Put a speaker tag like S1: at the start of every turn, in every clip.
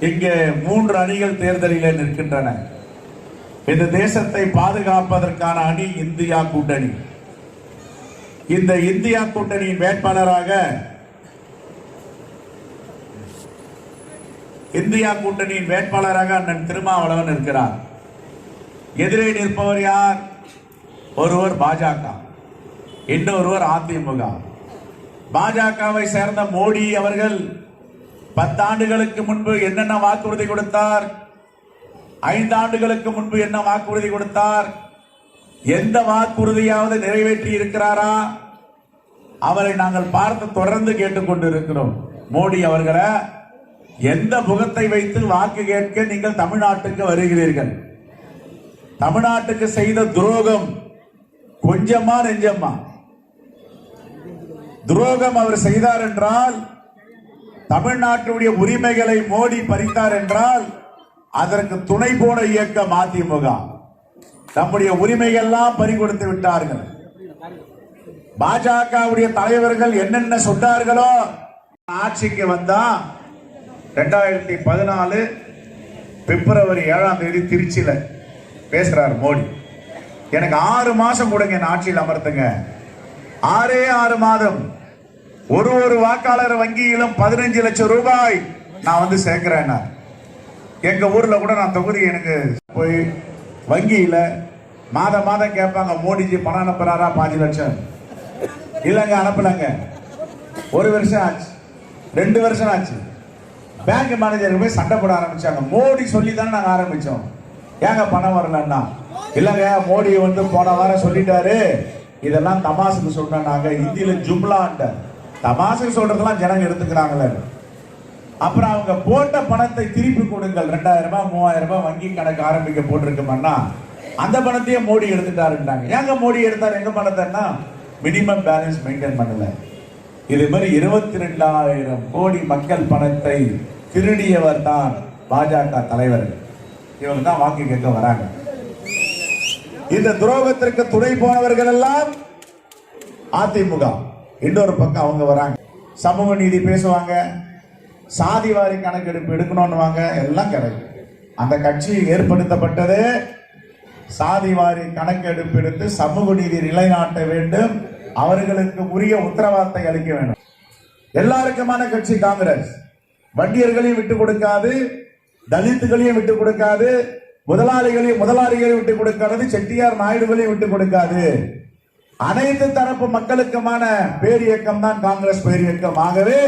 S1: இங்கே 3 அணிகள் தேர்தலில் நிற்கின்றன. இந்த தேசத்தை பாதுகாப்பதற்கான அணி இந்தியா கூட்டணி. இந்த இந்தியா கூட்டணியின் வேட்பாளராக அண்ணன் திருமாவளவன் இருக்கிறார். எதிரே நிற்பவர் யார்? ஒருவர் பாஜக, இன்னொருவர் அதிமுக. பாஜகவை சேர்ந்த மோடி அவர்கள் 10 ஆண்டுகளுக்கு முன்பு என்னென்ன வாக்குறுதி கொடுத்தார்? 5 ஆண்டுகளுக்கு முன்பு என்ன வாக்குறுதி கொடுத்தார்? எந்த வாக்குறுதியாவது நிறைவேற்றி இருக்கிறாரா? அவரை நாங்கள் பார்த்து தொடர்ந்து கேட்டுக்கொண்டு இருக்கிறோம். மோடி அவர்களை எந்த முகத்தை வைத்து வாக்கு கேட்க நீங்கள் தமிழ்நாட்டுக்கு வருகிறீர்கள்? தமிழ்நாட்டுக்கு செய்த துரோகம் கொஞ்சமா நெஞ்சமா? துரோகம் அவர் செய்தார் என்றால், தமிழ்நாட்டுடைய உரிமைகளை மோடி பறித்தார் என்றால், அதற்கு துணை போன இயக்கம் அதிமுக. நம்முடைய உரிமைகள் எல்லாம் பறிகொடுத்து விட்டார்கள். பாஜகவுடைய தலைவர்கள் என்னென்ன சொன்னார்களோ, ஆட்சிக்கு வந்தா 2014 பிப்ரவரி 7ஆம் தேதி திருச்சியில பேசுறார் மோடி. எனக்கு 6 மாசம் கொடுங்க என் ஆட்சியில் அமர்த்துங்க. 6 மாதம் ஒரு வாக்காளர் வங்கியிலும் 15 லட்சம் ரூபாய் நான் வந்து சேர்க்கிறேன். எங்க ஊர்ல கூட நான் தொகுதி எனக்கு போய் வங்கியில மாதம் கேட்பாங்க, மோடிஜி பணம் அனுப்புறாரா 5 லட்சம்? இல்லங்க அனுப்பலங்க. 1 வருஷம் ஆச்சு, 2 வருஷம் ஆச்சு. பேங்க் மேனேஜர் போய் சண்டை போட ஆரம்பிச்சாங்க. மோடி சொல்லி தானே நாங்க ஆரம்பிச்சோம், ஏங்க பணம் வரலன்னா? இல்லங்க மோடி வந்து போன வாரம் சொல்லிட்டாரு, இதெல்லாம் தமாசுக்கு சொன்னாங்க. இந்தியில ஜும்லாண்ட தமாசுக்கு சொல்றதெல்லாம் ஜனங்க எடுத்துக்கிறாங்களே. அப்புறம் அவங்க போட்ட பணத்தை திருப்பி கொடுங்கள், 2000 ரூபாய் 3000 ரூபாய் வங்கி கணக்கு ஆரம்பிக்க போட்டிருக்கோம்னா அந்த பணத்தையே மோடி எடுத்துட்டாருன்னாங்க. ஏங்க மோடி எடுத்தாரு எங்க பணத்தைன்னா, மினிமம் பேலன்ஸ் மெயின்டைன் பண்ணல. இது மாதிரி 22,000 கோடி மக்கள் பணத்தை திருடியவர் தான் பாஜக தலைவர். இவங்க தான் வாக்கு கேட்க வராங்க. இந்த துரோகத்திற்கு துணை போனவர்கள் எல்லாம் அதிமுக. இன்னொரு பக்கம் அவங்க வராங்க, சமூக நீதி பேசுவாங்க, சாதிவாரி கணக்கெடுப்பு எடுக்கணும்னு எல்லாம் கிடைக்கும். அந்த கட்சி ஏற்படுத்தப்பட்டது சாதிவாரி கணக்கெடுப்பு எடுத்து சமூக நீதி நிலைநாட்ட வேண்டும், அவர்களுக்கு உரிய உத்தரவாதத்தை அளிக்க வேண்டும். எல்லாருக்குமான கட்சி காங்கிரஸ். வண்டியர்களையும் விட்டுக் கொடுக்காது, தலித்துகளையும் விட்டுக் கொடுக்காது, முதலாளிகளையும் விட்டுக் கொடுக்காது, செட்டியார் நாயுடுகளையும் விட்டுக் கொடுக்காது. அனைத்து தரப்பு மக்களுக்குமான பேரியக்கம் தான் காங்கிரஸ் பேரியக்கம். ஆகவே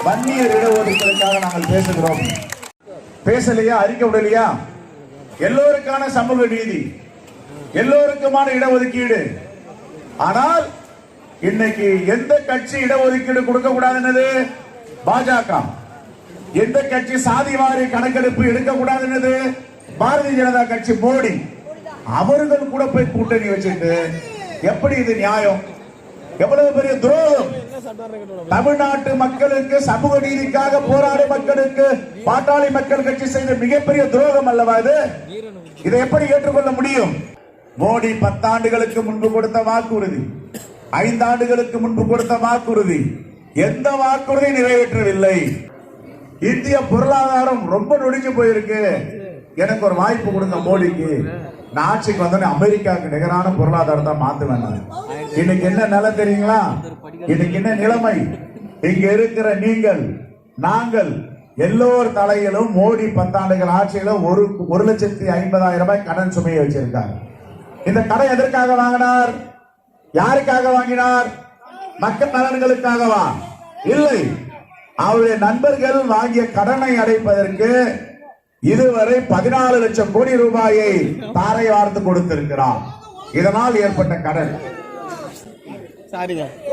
S1: வன்னியர் இடஒதுக்கீடுக்காக நாங்கள் பேசுகிறோம். பேசலையா? அறிக்கை விடலையா? எல்லோருக்கான சமூக நீதி, எல்லோருக்குமான இடஒதுக்கீடு. ஆனால் இன்னைக்கு எந்த கட்சி இடஒதுக்கீடு கொடுக்க கூடாதுன்னது? பாஜக. எந்த கட்சி சாதிவாரி கணக்கெடுப்பு எடுக்க கூடாதுன்னது? பாரதிய ஜனதா கட்சி, மோடி. அவர்கள் கூட போய் கூட்டணி வச்சுட்டு எப்படி இது நியாயம்? எவ்வளவு பெரிய துரோகம்! தமிழ்நாட்டு மக்களுக்கு சமூக நீதிக்காக போராடும் மக்களுக்கு பாட்டாளி மக்கள் கட்சி செய்த மிகப்பெரிய துரோகம் அல்லவா இது? இதை எப்படி ஏற்றுக்கொள்ள முடியும்? மோடி 10 ஆண்டுகளுக்கு முன்பு கொடுத்த வாக்குறுதி, 5 ஆண்டுகளுக்கு முன்பு கொடுத்த வாக்குறுதி, எந்த வாக்குறுதி நிறைவேற்றவில்லை. இந்திய பொருளாதாரம் ரொம்ப நொடிஞ்சு போயிருக்கு. எனக்கு ஒரு வாய்ப்பு கொடுங்க மோடிக்கு, நான் ஆட்சிக்கு வந்தோடனே அமெரிக்காவுக்கு நிகரான பொருளாதாரத்தை மாத்துவேன். இன்னைக்கு என்ன நிலை தெரியுங்களா? இன்னைக்கு என்ன நிலைமை? இங்க இருக்கிற நீங்கள், நாங்கள் எல்லோர் தலையிலும் மோடி 10 ஆண்டுகள் ஆட்சியில 1,50,000 ரூபாய் கடன் சுமையை வச்சிருக்காங்க. இந்த கடன் எதற்காக வாங்கினார்? யாருக்காக வாங்கினார்? மக்கள் நலன்களுக்காகவா? இல்லை. அவருடைய நண்பர்கள் வாங்கிய கடனை அடைப்பதற்கு இதுவரை 14 லட்சம் கோடி ரூபாயை தாரை வார்த்து கொடுத்திருக்கிறார். இதனால் ஏற்பட்ட கடன்.